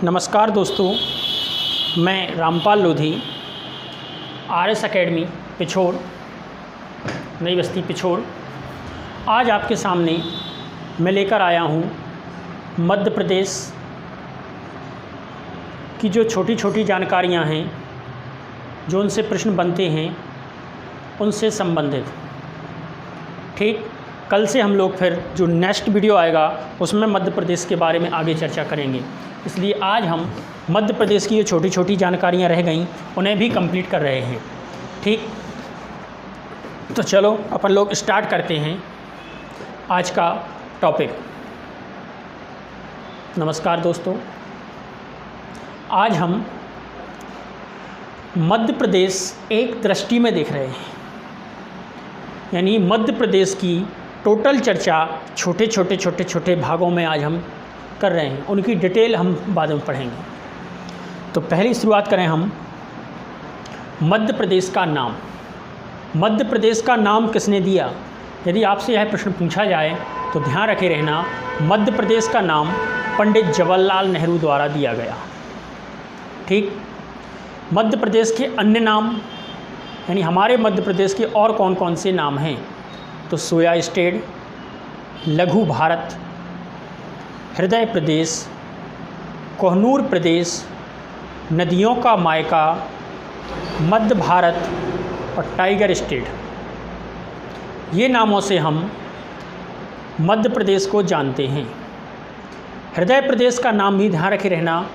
नमस्कार दोस्तों, मैं रामपाल लोधी RS अकेडमी पिछोर, नई बस्ती पिछोर। आज आपके सामने मैं लेकर आया हूँ मध्य प्रदेश की जो छोटी छोटी जानकारियाँ हैं, जो उनसे प्रश्न बनते हैं, उनसे संबंधित। ठीक, कल से हम लोग फिर जो नेक्स्ट वीडियो आएगा उसमें मध्य प्रदेश के बारे में आगे चर्चा करेंगे। इसलिए आज हम मध्य प्रदेश की जो छोटी छोटी जानकारियाँ रह गईं उन्हें भी कंप्लीट कर रहे हैं। ठीक, तो चलो अपन लोग स्टार्ट करते हैं आज का टॉपिक। नमस्कार दोस्तों, आज हम मध्य प्रदेश एक दृष्टि में देख रहे हैं, यानी मध्य प्रदेश की टोटल चर्चा छोटे छोटे भागों में आज हम कर रहे हैं। उनकी डिटेल हम बाद में पढ़ेंगे। तो पहली शुरुआत करें हम मध्य प्रदेश का नाम। मध्य प्रदेश का नाम किसने दिया? यदि आपसे यह प्रश्न पूछा जाए तो ध्यान रखे रहना, मध्य प्रदेश का नाम पंडित जवाहरलाल नेहरू द्वारा दिया गया। ठीक, मध्य प्रदेश के अन्य नाम, यानी हमारे मध्य प्रदेश के और कौन कौन से नाम हैं? तो सोया स्टेट, लघु भारत, हृदय प्रदेश, कोहनूर प्रदेश, नदियों का मायका, मध्य भारत और टाइगर स्टेट। ये नामों से हम मध्य प्रदेश को जानते हैं। हृदय प्रदेश का नाम भी ध्यान रखे रहना,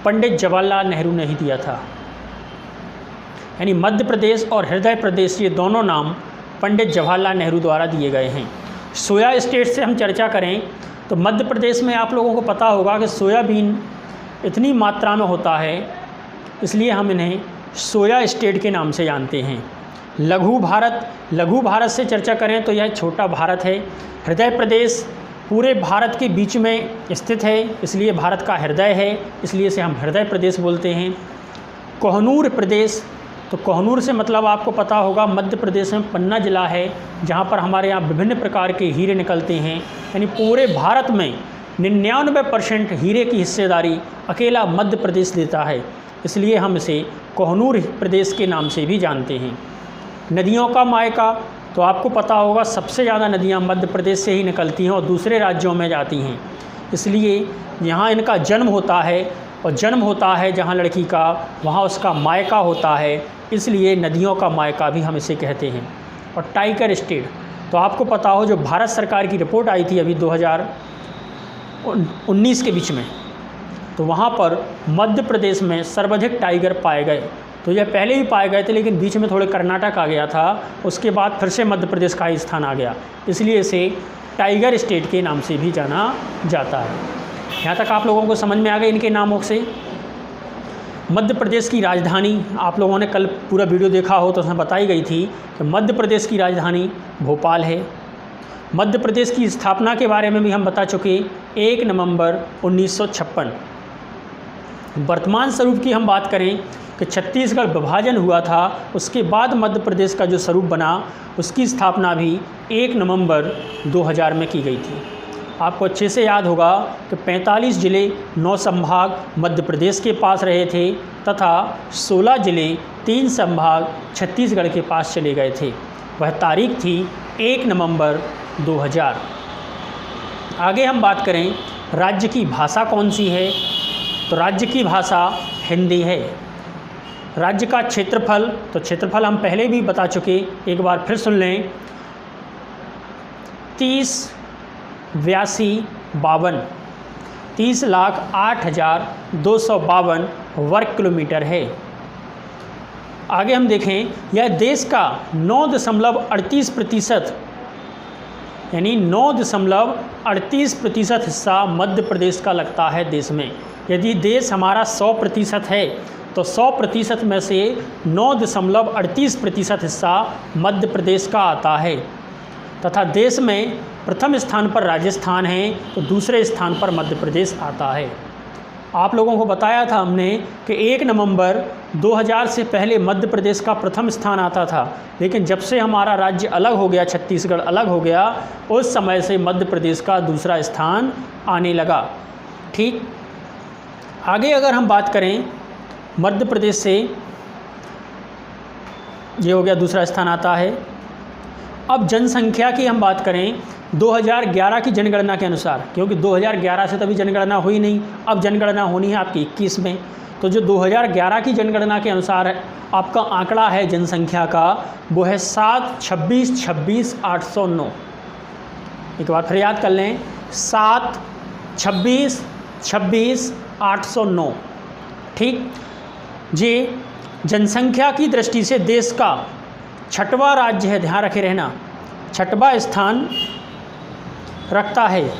पंडित जवाहरलाल नेहरू ने ही दिया था। यानी मध्य प्रदेश और हृदय प्रदेश, ये दोनों नाम पंडित जवाहरलाल नेहरू द्वारा दिए गए हैं। सोया स्टेट से हम चर्चा करें तो मध्य प्रदेश में आप लोगों को पता होगा कि सोयाबीन इतनी मात्रा में होता है, इसलिए हम इन्हें सोया स्टेट के नाम से जानते हैं। लघु भारत से चर्चा करें तो यह छोटा भारत है। हृदय प्रदेश पूरे भारत के बीच में स्थित है, इसलिए भारत का हृदय है, इसलिए इसे हम हृदय प्रदेश बोलते हैं। कोहनूर प्रदेश, तो कोहनूर से मतलब आपको पता होगा मध्य प्रदेश में पन्ना जिला है, जहाँ पर हमारे यहाँ विभिन्न प्रकार के हीरे निकलते हैं। यानी पूरे भारत में 99% हीरे की हिस्सेदारी अकेला मध्य प्रदेश देता है, इसलिए हम इसे कोहनूर प्रदेश के नाम से भी जानते हैं। नदियों का मायका, तो आपको पता होगा सबसे ज़्यादा नदियाँ मध्य प्रदेश से ही निकलती हैं और दूसरे राज्यों में जाती हैं, इसलिए यहाँ इनका जन्म होता है, और जन्म होता है जहाँ लड़की का, वहाँ उसका मायका होता है, इसलिए नदियों का मायका भी हम इसे कहते हैं। और टाइगर स्टेट, तो आपको पता हो जो भारत सरकार की रिपोर्ट आई थी अभी 2019 के बीच में, तो वहाँ पर मध्य प्रदेश में सर्वाधिक टाइगर पाए गए। तो यह पहले भी पाए गए थे, लेकिन बीच में थोड़े कर्नाटक आ गया था, उसके बाद फिर से मध्य प्रदेश का ही स्थान आ गया, इसलिए इसे टाइगर स्टेट के नाम से भी जाना जाता है। यहाँ तक आप लोगों को समझ में आ गए इनके नामों से। मध्य प्रदेश की राजधानी, आप लोगों ने कल पूरा वीडियो देखा हो तो उसमें बताई गई थी कि मध्य प्रदेश की राजधानी भोपाल है। मध्य प्रदेश की स्थापना के बारे में भी हम बता चुके, 1 नवंबर 1956। वर्तमान स्वरूप की हम बात करें कि छत्तीसगढ़ विभाजन हुआ था, उसके बाद मध्य प्रदेश का जो स्वरूप बना उसकी स्थापना भी 1 नवंबर 2000 में की गई थी। आपको अच्छे से याद होगा कि 45 जिले 9 संभाग मध्य प्रदेश के पास रहे थे, तथा 16 जिले 3 संभाग छत्तीसगढ़ के पास चले गए थे। वह तारीख थी 1 नवंबर 2000। आगे हम बात करें राज्य की भाषा कौन सी है, तो राज्य की भाषा हिंदी है। राज्य का क्षेत्रफल, तो क्षेत्रफल हम पहले भी बता चुके, एक बार फिर सुन लें, 30,08,252 वर्ग किलोमीटर है। आगे हम देखें, यह देश का 9.38%, यानी 9.38% हिस्सा मध्य प्रदेश का लगता है देश में। यदि देश हमारा 100% है तो 100% में से 9.38% हिस्सा मध्य प्रदेश का आता है, तथा देश में प्रथम स्थान पर राजस्थान है तो दूसरे स्थान पर मध्य प्रदेश आता है। आप लोगों को बताया था हमने कि 1 नवंबर 2000 से पहले मध्य प्रदेश का प्रथम स्थान आता था, लेकिन जब से हमारा राज्य अलग हो गया, छत्तीसगढ़ अलग हो गया, उस समय से मध्य प्रदेश का दूसरा स्थान आने लगा। ठीक, आगे अगर हम बात करें मध्य प्रदेश से, ये हो गया दूसरा स्थान आता है। अब जनसंख्या की हम बात करें 2011 की जनगणना के अनुसार, क्योंकि 2011 से तभी जनगणना हुई नहीं, अब जनगणना होनी है आपकी 21 में। तो जो 2011 की जनगणना के अनुसार आपका आंकड़ा है जनसंख्या का, वो है 726,809। एक बार फिर याद कर लें, 726,809। ठीक जी, जनसंख्या की दृष्टि से देश का 6वां राज्य है, ध्यान रखे रहना, 6वां स्थान रखता है।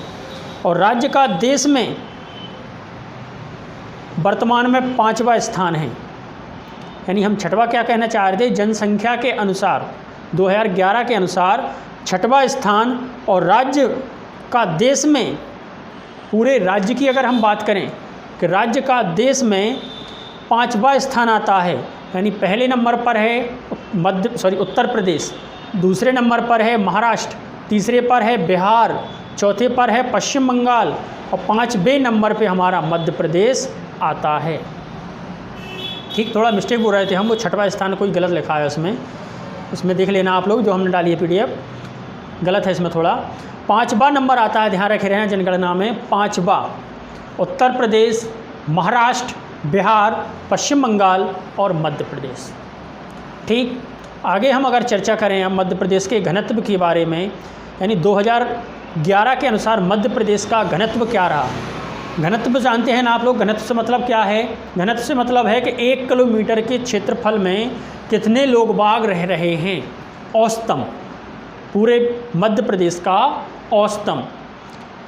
और राज्य का देश में वर्तमान में 5वां स्थान है। यानी हम 6वां क्या कहना चाह रहे थे, जनसंख्या के अनुसार 2011 के अनुसार 6वां स्थान, और राज्य का देश में, पूरे राज्य की अगर हम बात करें कि राज्य का देश में 5वां स्थान आता है। यानी पहले नंबर पर है उत्तर प्रदेश, दूसरे नंबर पर है महाराष्ट्र, तीसरे पर है बिहार, चौथे पर है पश्चिम बंगाल, और 5वें नंबर पे हमारा मध्य प्रदेश आता है। ठीक, थोड़ा मिस्टेक बोल रहे थे हम, वो 6वां स्थान कोई गलत लिखा है उसमें देख लेना आप लोग, जो हमने डाली है PDF गलत है इसमें थोड़ा। 5वां नंबर आता है, ध्यान रखे रहें जनगणना में 5वां, उत्तर प्रदेश, महाराष्ट्र, बिहार, पश्चिम बंगाल और मध्य प्रदेश। ठीक, आगे हम अगर चर्चा करें अब मध्य प्रदेश के घनत्व के बारे में, यानी 2011 के अनुसार मध्य प्रदेश का घनत्व क्या रहा। घनत्व जानते हैं ना आप लोग, घनत्व से मतलब क्या है? घनत्व से मतलब है कि 1 किलोमीटर के क्षेत्रफल में कितने लोग बाग रह रहे हैं, औसतम, पूरे मध्य प्रदेश का औसतम।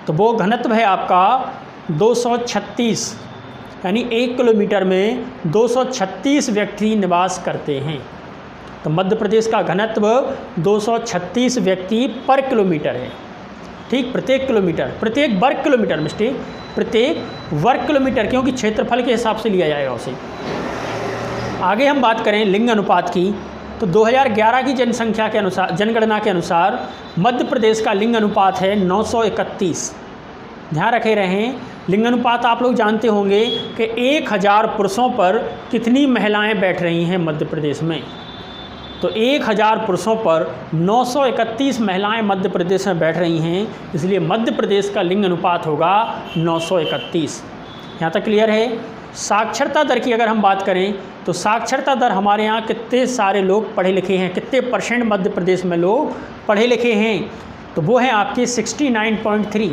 तो वो घनत्व है आपका 236, यानी 1 किलोमीटर में 236 व्यक्ति निवास करते हैं। तो मध्य प्रदेश का घनत्व 236 व्यक्ति पर किलोमीटर है। ठीक, प्रत्येक किलोमीटर, प्रत्येक वर्ग किलोमीटर, मिस्टेक, प्रत्येक वर्ग किलोमीटर, क्योंकि क्षेत्रफल के हिसाब से लिया जाएगा उसे। आगे हम बात करें लिंग अनुपात की, तो 2011 की जनसंख्या के अनुसार, जनगणना के अनुसार मध्य प्रदेश का लिंग अनुपात है 931। ध्यान रखे रहें, लिंग अनुपात आप लोग जानते होंगे कि 1000 पुरुषों पर कितनी महिलाएं बैठ रही हैं मध्य प्रदेश में। तो 1000 पुरुषों पर 931 महिलाएं मध्य प्रदेश में बैठ रही हैं, इसलिए मध्य प्रदेश का लिंग अनुपात होगा 931। यहाँ तक क्लियर है? साक्षरता दर की अगर हम बात करें तो साक्षरता दर हमारे यहाँ कितने सारे लोग पढ़े लिखे हैं, कितने % मध्य प्रदेश में लोग पढ़े लिखे हैं, तो वो है आपके 69.3,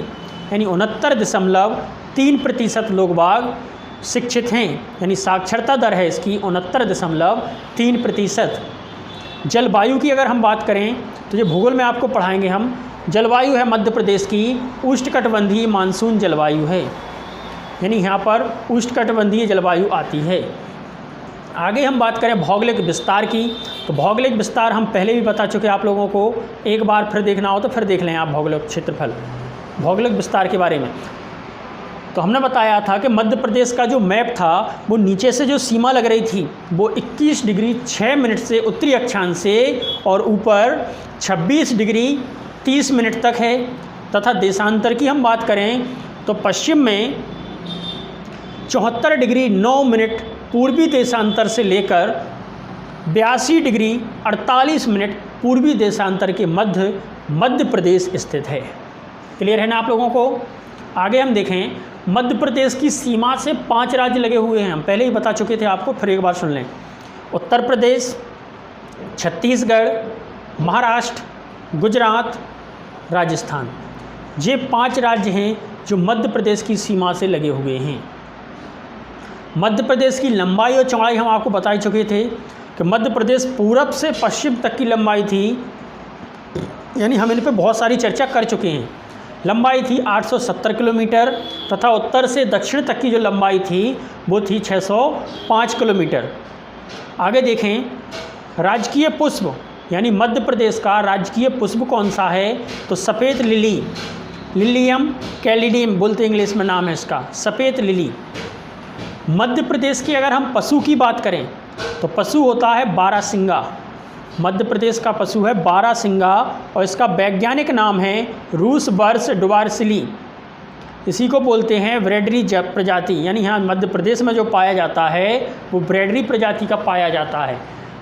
यानी 69.3% लोग बाग शिक्षित हैं। यानी साक्षरता दर है इसकी 69.3%। जलवायु की अगर हम बात करें तो ये भूगोल में आपको पढ़ाएंगे हम। जलवायु है मध्य प्रदेश की उष्णकटिबंधीय मानसून जलवायु है, यानी यहाँ पर उष्णकटिबंधीय जलवायु आती है। आगे हम बात करें भौगोलिक विस्तार की, तो भौगोलिक विस्तार हम पहले भी बता चुके आप लोगों को, एक बार फिर देखना हो तो फिर देख लें आप भौगोलिक क्षेत्रफल, भौगोलिक विस्तार के बारे में। तो हमने बताया था कि मध्य प्रदेश का जो मैप था वो नीचे से जो सीमा लग रही थी वो 21 डिग्री 6 मिनट से उत्तरी अक्षांश से और ऊपर 26 डिग्री 30 मिनट तक है, तथा देशांतर की हम बात करें तो पश्चिम में 74 डिग्री 9 मिनट पूर्वी देशांतर से लेकर 82 डिग्री 48 मिनट पूर्वी देशांतर के मध्य प्रदेश स्थित है। क्लियर है ना आप लोगों को? आगे हम देखें, मध्य प्रदेश की सीमा से 5 राज्य लगे हुए हैं, हम पहले ही बता चुके थे आपको, फिर एक बार सुन लें। उत्तर प्रदेश, छत्तीसगढ़, महाराष्ट्र, गुजरात, राजस्थान, ये 5 राज्य हैं जो मध्य प्रदेश की सीमा से लगे हुए हैं। मध्य प्रदेश की लंबाई और चौड़ाई हम आपको बता ही चुके थे कि मध्य प्रदेश पूरब से पश्चिम तक की लंबाई थी, यानी हम इन पर बहुत सारी चर्चा कर चुके हैं। लंबाई थी 870 किलोमीटर, तथा उत्तर से दक्षिण तक की जो लंबाई थी वो थी 605 किलोमीटर। आगे देखें, राजकीय पुष्प, यानी मध्य प्रदेश का राजकीय पुष्प कौन सा है, तो सफ़ेद लिली, लिलियम कैलिडियम बोलते इंग्लिश में नाम है इसका, सफ़ेद लिली। मध्य प्रदेश की अगर हम पशु की बात करें तो पशु होता है बारहसिंगा। मध्य प्रदेश का पशु है बारहसिंगा और इसका वैज्ञानिक नाम है रूस बर्स डुबारसिली, इसी को बोलते हैं ब्रैडरी प्रजाति, यानी यहाँ मध्य प्रदेश में जो पाया जाता है वो ब्रैडरी प्रजाति का पाया जाता है।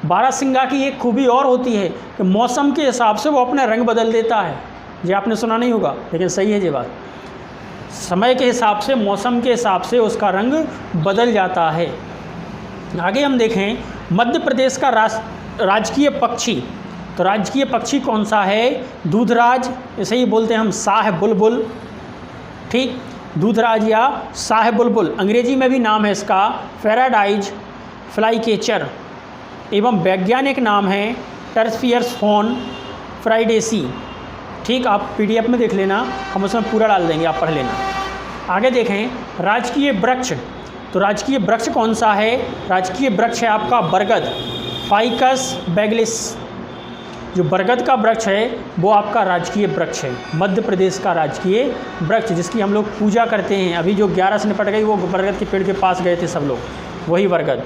बारहसिंगा की एक खूबी और होती है कि मौसम के हिसाब से वो अपना रंग बदल देता है। ये आपने सुना नहीं होगा, लेकिन सही है ये बात। समय के हिसाब से, मौसम के हिसाब से उसका रंग बदल जाता है। आगे हम देखें मध्य प्रदेश का राजकीय पक्षी, तो राजकीय पक्षी कौन सा है? दूधराज, इसे ही बोलते हैं हम शाह बुलबुल। ठीक, दूधराज या शाह बुलबुल, अंग्रेजी में भी नाम है इसका पैराडाइज फ्लाईकेचर, एवं वैज्ञानिक नाम है टर्फियर्स फोन फ्राइडेसी। ठीक, आप पीडीएफ में देख लेना, हम उसमें पूरा डाल देंगे, आप पढ़ लेना। आगे देखें राजकीय वृक्ष, तो राजकीय वृक्ष कौन सा है? राजकीय वृक्ष है आपका बरगद, फाइकस बैगिलिस। जो बरगद का वृक्ष है वो आपका राजकीय वृक्ष है, मध्य प्रदेश का राजकीय वृक्ष, जिसकी हम लोग पूजा करते हैं। अभी जो 11 से निपट गई वो बरगद के पेड़ के पास गए थे सब लोग, वही बरगद।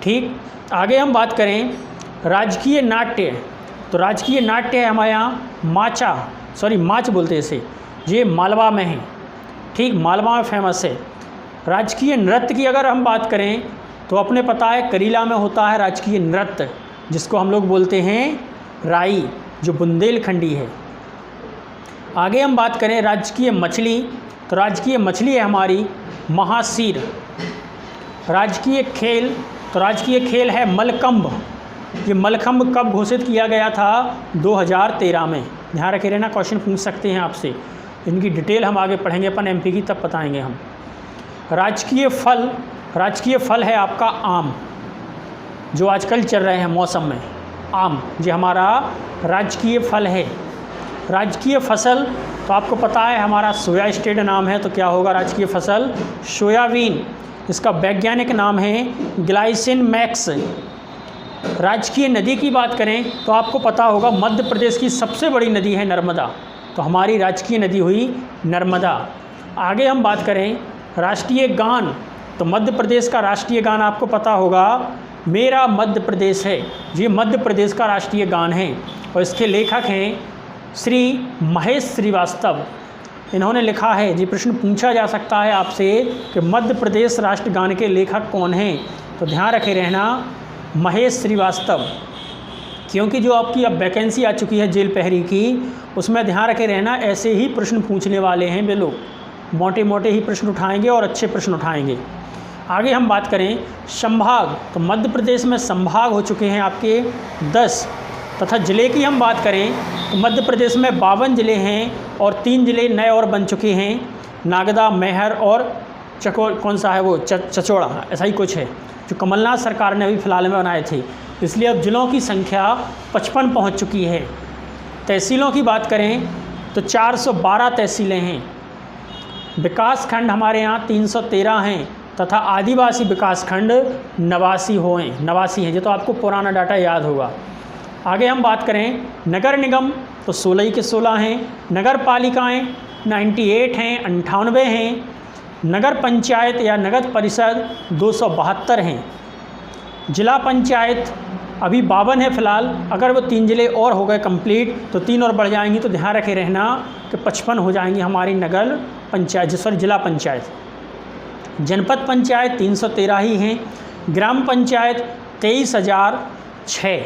ठीक, आगे हम बात करें राजकीय नाट्य, तो राजकीय नाट्य है हमारे यहाँ माच बोलते हैं इसे, ये मालवा में है। ठीक, मालवा में फेमस है। राजकीय नृत्य की अगर हम बात करें तो अपने पता है करीला में होता है राजकीय नृत्य, जिसको हम लोग बोलते हैं राई, जो बुंदेलखंडी है। आगे हम बात करें राजकीय मछली, तो राजकीय मछली है हमारी महासीर। राजकीय खेल, तो राजकीय खेल है मलखंभ। ये मलखंभ कब घोषित किया गया था? 2013 में। ध्यान रखे रहना, क्वेश्चन पूछ सकते हैं आपसे, इनकी डिटेल हम आगे पढ़ेंगे अपन एमपी की, तब बताएंगे हम। राजकीय फल, राजकीय फल है आपका आम, जो आजकल चल रहे हैं मौसम में, आम जो हमारा राजकीय फल है। राजकीय फसल, तो आपको पता है हमारा सोया स्टेट नाम है, तो क्या होगा राजकीय फसल? सोयाबीन। इसका वैज्ञानिक नाम है ग्लाइसिन मैक्स। राजकीय नदी की बात करें तो आपको पता होगा मध्य प्रदेश की सबसे बड़ी नदी है नर्मदा, तो हमारी राजकीय नदी हुई नर्मदा। आगे हम बात करें राष्ट्रीय गान, तो मध्य प्रदेश का राष्ट्रीय गान आपको पता होगा मेरा मध्य प्रदेश है, ये मध्य प्रदेश का राष्ट्रीय गान है, और इसके लेखक हैं श्री महेश श्रीवास्तव। इन्होंने लिखा है, ये प्रश्न पूछा जा सकता है आपसे कि मध्य प्रदेश राष्ट्रगान के लेखक कौन हैं, तो ध्यान रखे रहना महेश श्रीवास्तव, क्योंकि जो आपकी अब वैकेंसी आ चुकी है जेल प्रहरी की, उसमें ध्यान रखे रहना ऐसे ही प्रश्न पूछने वाले हैं वे लोग, मोटे मोटे ही प्रश्न उठाएंगे और अच्छे प्रश्न उठाएंगे। आगे हम बात करें संभाग, तो मध्य प्रदेश में संभाग हो चुके हैं आपके 10, तथा ज़िले की हम बात करें तो मध्य प्रदेश में 52 ज़िले हैं और 3 ज़िले नए और बन चुके हैं, नागदा, मैहर और कौन सा है वो चचौड़ा, ऐसा ही कुछ है, जो कमलनाथ सरकार ने अभी फ़िलहाल में बनाए थे। इसलिए अब ज़िलों की संख्या 55 पहुंच चुकी है। तहसीलों की बात करें तो 412 तहसीलें हैं। विकास खंड हमारे यहाँ 313 हैं, तथा आदिवासी विकास खंड 89 हैं। ये तो आपको पुराना डाटा याद होगा। आगे हम बात करें नगर निगम, तो 16 ही के 16 हैं। नगर पालिकाएँ 98 हैं, 98 हैं। नगर पंचायत या नगर परिषद 272 हैं। जिला पंचायत अभी 52 है फ़िलहाल, अगर वो 3 ज़िले और हो गए कंप्लीट तो 3 और बढ़ जाएंगी, तो ध्यान रखे रहना कि 55 हो जाएंगी हमारी नगर पंचायत, सॉरी जिला पंचायत। जनपद पंचायत 313 ही हैं। ग्राम पंचायत 23,006,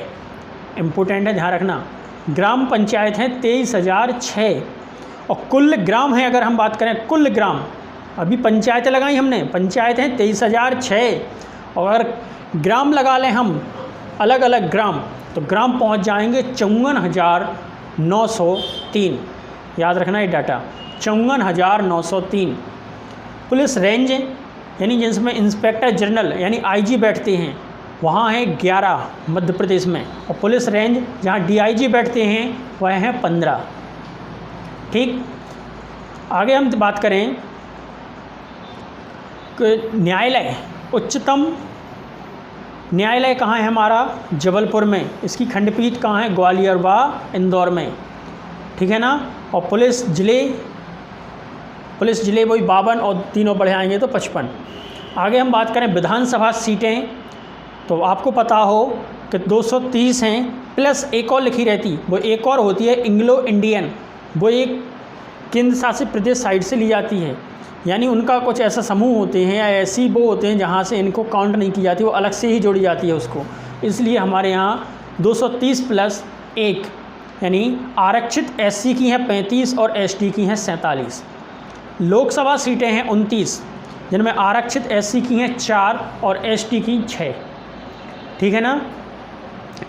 इम्पोर्टेंट है ध्यान रखना, ग्राम पंचायत हैं 23,006। और कुल ग्राम है, अगर हम बात करें कुल ग्राम, अभी पंचायतें लगाई हमने, पंचायत हैं 23,006, और अगर ग्राम लगा लें हम अलग अलग ग्राम, तो ग्राम पहुंच जाएंगे 54,903। याद रखना ये डाटा, 54,903। पुलिस रेंज यानी जिसमें इंस्पेक्टर जनरल यानी आईजी बैठते हैं, वहाँ हैं 11 मध्य प्रदेश में, और पुलिस रेंज जहाँ डीआईजी बैठते हैं वह हैं 15। ठीक, आगे हम बात करें न्यायालय, उच्चतम न्यायालय कहाँ है हमारा? जबलपुर में। इसकी खंडपीठ कहाँ है? ग्वालियर व इंदौर में। ठीक है ना। और पुलिस ज़िले वही 52 और 3 बढ़ जाएंगे तो 55। आगे हम बात करें विधानसभा सीटें, तो आपको पता हो कि 230 हैं, प्लस एक और लिखी रहती, वो एक और होती है एंग्लो इंडियन, वो एक केंद्र शासित प्रदेश साइड से ली जाती है, यानी उनका कुछ ऐसा समूह होते हैं या ऐसी वो होते हैं जहाँ से इनको काउंट नहीं की जाती, वो अलग से ही जोड़ी जाती है उसको। इसलिए हमारे यहाँ 230 प्लस 1 यानी आरक्षित एससी की हैं 35 और एसटी की हैं 47। लोकसभा सीटें हैं 29, जिनमें आरक्षित एससी की हैं 4 और एसटी की 6। ठीक है ना।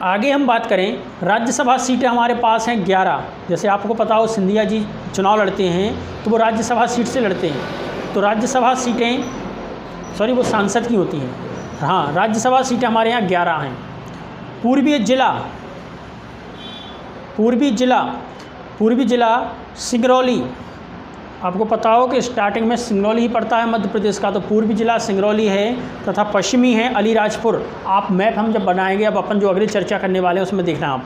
आगे हम बात करें, राज्यसभा सीटें हमारे पास हैं 11। जैसे आपको पता हो सिंधिया जी चुनाव लड़ते हैं तो वो राज्यसभा सीट से लड़ते हैं, तो राज्यसभा सीटें वो सांसद की होती हैं। हाँ, राज्यसभा सीटें हमारे यहाँ 11 हैं। पूर्वी जिला सिंगरौली, आपको पता हो कि स्टार्टिंग में सिंगरौली ही पड़ता है मध्य प्रदेश का, तो पूर्वी जिला सिंगरौली है तथा पश्चिमी है अलीराजपुर। आप मैप हम जब बनाएंगे, अब अपन जो अगली चर्चा करने वाले हैं उसमें देखना आप।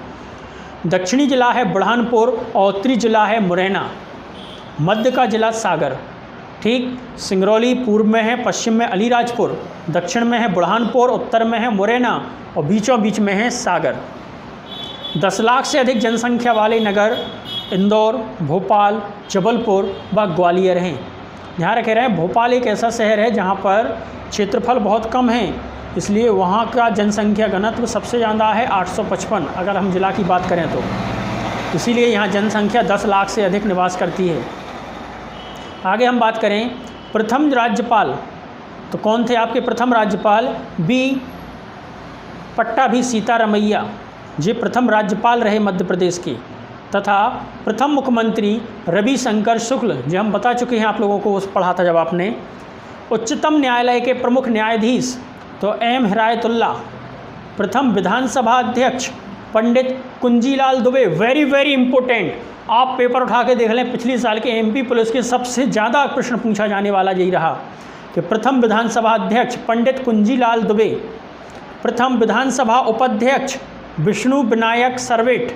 दक्षिणी जिला है बुरहानपुर और उत्तरी जिला है मुरैना, मध्य का जिला सागर। ठीक, सिंगरौली पूर्व में है, पश्चिम में अलीराजपुर, दक्षिण में है बुरहानपुर, उत्तर में है मुरैना और बीचों बीच में है सागर। 10 लाख से अधिक जनसंख्या वाले नगर इंदौर, भोपाल, जबलपुर व ग्वालियर हैं। ध्यान रखे रहें, भोपाल एक ऐसा शहर है जहाँ पर क्षेत्रफल बहुत कम है, इसलिए वहाँ का जनसंख्या घनत्व सबसे ज़्यादा है 855 अगर हम जिला की बात करें तो, इसीलिए यहाँ जनसंख्या 10 लाख से अधिक निवास करती है। आगे हम बात करें प्रथम राज्यपाल, तो कौन थे आपके प्रथम राज्यपाल? बी पट्टाभी सीतारमैया, ये प्रथम राज्यपाल रहे मध्य प्रदेश के। तथा प्रथम मुख्यमंत्री रविशंकर शुक्ल, जो हम बता चुके हैं आप लोगों को, उस पढ़ा था जब आपने। उच्चतम न्यायालय के प्रमुख न्यायाधीश तो एम हिदायतुल्लाह। प्रथम विधानसभा अध्यक्ष Pandit Kunjilal Dubey. Very very important, आप पेपर उठा के देख लें, पिछले साल के एमपी पुलिस के सबसे ज़्यादा प्रश्न पूछा जाने वाला यही रहा कि प्रथम विधानसभा अध्यक्ष पंडित कुंजीलाल दुबे, प्रथम विधानसभा उपाध्यक्ष विष्णु विनायक सर्वेट,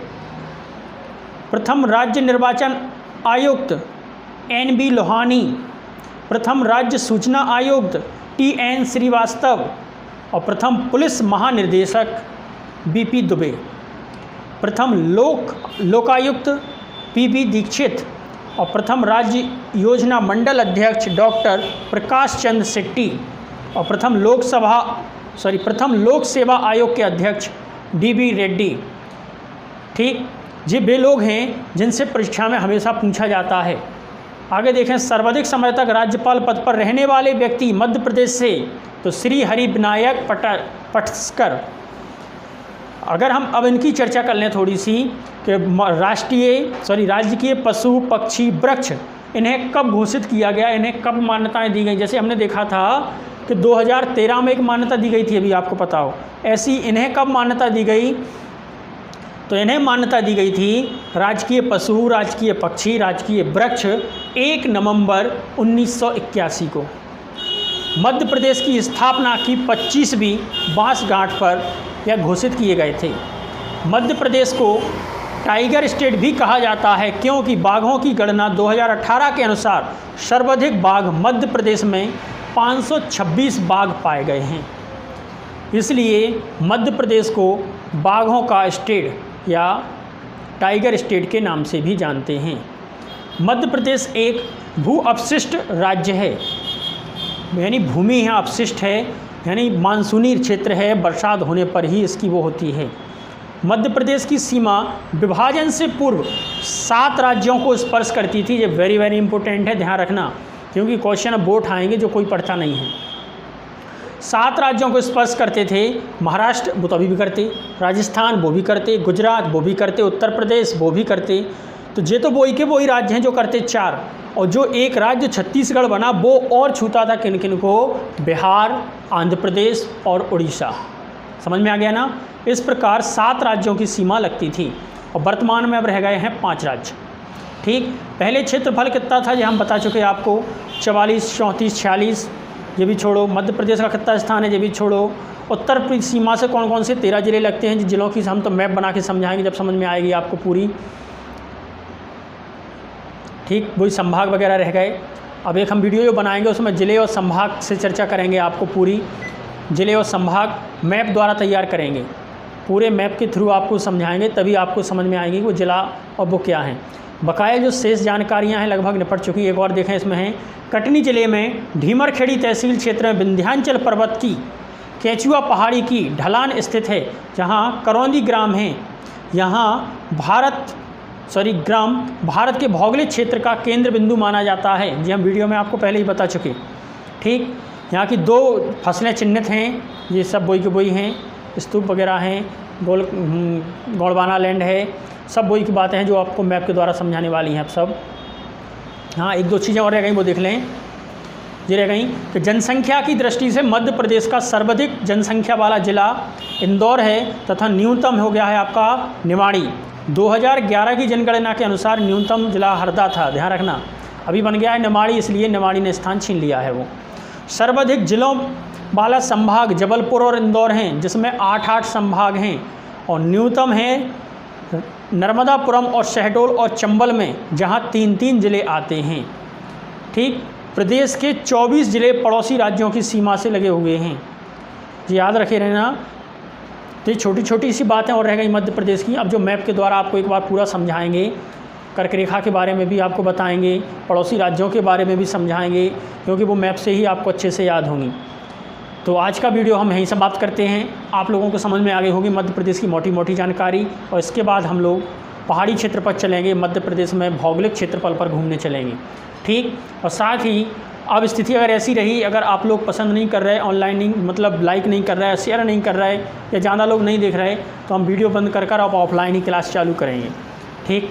प्रथम राज्य निर्वाचन आयुक्त NB लोहानी, प्रथम राज्य सूचना आयुक्त TN श्रीवास्तव और प्रथम पुलिस महानिर्देशक BP दुबे, प्रथम लोकायुक्त PB दीक्षित और प्रथम राज्य योजना मंडल अध्यक्ष डॉक्टर प्रकाश चंद्र शेट्टी और प्रथम लोक सेवा आयोग के अध्यक्ष DB रेड्डी। ठीक, ये वे लोग हैं जिनसे परीक्षा में हमेशा पूछा जाता है। आगे देखें, सर्वाधिक समय तक राज्यपाल पद पर रहने वाले व्यक्ति मध्य प्रदेश से तो श्री हरि विनायक पटस्कर। अगर हम अब इनकी चर्चा कर लें थोड़ी सी कि राजकीय पशु पक्षी वृक्ष इन्हें कब घोषित किया गया, इन्हें कब मान्यताएं दी गई। जैसे हमने देखा था कि 2013 में एक मान्यता दी गई थी, अभी आपको पता हो, ऐसी इन्हें कब मान्यता दी गई? तो इन्हें मान्यता दी गई थी राजकीय पशु, राजकीय पक्षी, राजकीय वृक्ष 1 नवंबर 1981 को। मध्य प्रदेश की स्थापना की 25वीं बांसगांठ पर यह घोषित किए गए थे। मध्य प्रदेश को टाइगर स्टेट भी कहा जाता है क्योंकि बाघों की गणना 2018 के अनुसार सर्वाधिक बाघ मध्य प्रदेश में 526 बाघ पाए गए हैं। इसलिए मध्य प्रदेश को बाघों का स्टेट या टाइगर स्टेट के नाम से भी जानते हैं। मध्य प्रदेश एक भू अपशिष्ट राज्य है, यानी भूमि यहाँ अपशिष्ट है, यानी मानसूनी क्षेत्र है, बरसात होने पर ही इसकी वो होती है। मध्य प्रदेश की सीमा विभाजन से पूर्व 7 राज्यों को स्पर्श करती थी। ये वेरी वेरी इंपॉर्टेंट है, ध्यान रखना, क्योंकि क्वेश्चन अब बोर्ड आएंगे जो कोई पढ़ता नहीं है। 7 राज्यों को स्पर्श करते थे। महाराष्ट्र वो तो अभी भी करते, राजस्थान वो भी करते, गुजरात वो भी करते, उत्तर प्रदेश वो भी करते। तो ये तो वही राज्य हैं जो करते 4, और जो एक राज्य छत्तीसगढ़ बना वो और छूता था किन किन को? बिहार, आंध्र प्रदेश और उड़ीसा। समझ में आ गया ना। इस प्रकार 7 राज्यों की सीमा लगती थी और वर्तमान में अब रह गए हैं 5 राज्य। ठीक, पहले क्षेत्रफल कितना था ये हम बता चुके आपको, 44, 34, 46। ये भी छोड़ो, मध्य प्रदेश का कितना स्थान है ये भी छोड़ो। उत्तर सीमा से कौन कौन से 13 जिले लगते हैं, जिलों की हम तो मैप बना के समझाएंगे जब समझ में आएगी आपको पूरी। ठीक, वही संभाग वगैरह रह गए। अब एक हम वीडियो जो बनाएंगे उसमें जिले और संभाग से चर्चा करेंगे, आपको पूरी जिले और संभाग मैप द्वारा तैयार करेंगे। पूरे मैप के थ्रू आपको समझाएंगे, तभी आपको समझ में आएगी कि वो जिला और वो क्या हैं। बकाया जो शेष जानकारियां हैं लगभग निपट चुकी। एक और देखें इसमें है, कटनी जिले में ढीमरखेड़ी तहसील क्षेत्र में विंध्याचल पर्वत की केचुआ पहाड़ी की ढलान स्थित है, जहां करौंदी ग्राम है। यहाँ ग्राम भारत के भौगोलिक क्षेत्र का केंद्र बिंदु माना जाता है। जी हम वीडियो में आपको पहले ही बता चुके। ठीक, यहाँ की 2 फसलें चिन्हित हैं, ये सब बोई की बोई हैं, स्तूप वगैरह हैं, गोंडवाना लैंड है, सब बोई की बातें हैं जो आपको मैप के द्वारा समझाने वाली हैं आप सब। हाँ, 1-2 चीज़ें और रह गई, वो देख लें। ये रह गई कि जनसंख्या की दृष्टि से मध्य प्रदेश का सर्वाधिक जनसंख्या वाला जिला इंदौर है तथा न्यूनतम हो गया है आपका निवाड़ी। 2011 की जनगणना के अनुसार न्यूनतम जिला हरदा था, ध्यान रखना, अभी बन गया है निवाड़ी, इसलिए निवाड़ी ने स्थान छीन लिया है वो। सर्वाधिक जिलों वाला संभाग जबलपुर और इंदौर हैं, जिसमें 8 संभाग हैं, और न्यूनतम है नर्मदापुरम और शहडोल और चंबल में, जहां 3-3 जिले आते हैं। ठीक, प्रदेश के 24 जिले पड़ोसी राज्यों की सीमा से लगे हुए हैं, याद रखे रहना। तो ये छोटी छोटी सी बातें और रह गई मध्य प्रदेश की। अब जो मैप के द्वारा आपको एक बार पूरा समझाएंगे, कर्क रेखा के बारे में भी आपको बताएंगे, पड़ोसी राज्यों के बारे में भी समझाएंगे, क्योंकि वो मैप से ही आपको अच्छे से याद होंगी। तो आज का वीडियो हम यहीं समाप्त करते हैं। आप लोगों को समझ में आ गई होगी मध्य प्रदेश की मोटी मोटी जानकारी, और इसके बाद हम लोग पहाड़ी क्षेत्र पर चलेंगे, मध्य प्रदेश में भौगोलिक क्षेत्रफल पर घूमने चलेंगे। ठीक, और साथ ही अब स्थिति अगर ऐसी रही, अगर आप लोग पसंद नहीं कर रहे, ऑनलाइन नहीं, मतलब लाइक नहीं कर रहा है, शेयर नहीं कर रहा है, या ज़्यादा लोग नहीं देख रहे, तो हम वीडियो बंद कर आप ऑफलाइन ही क्लास चालू करेंगे। ठीक,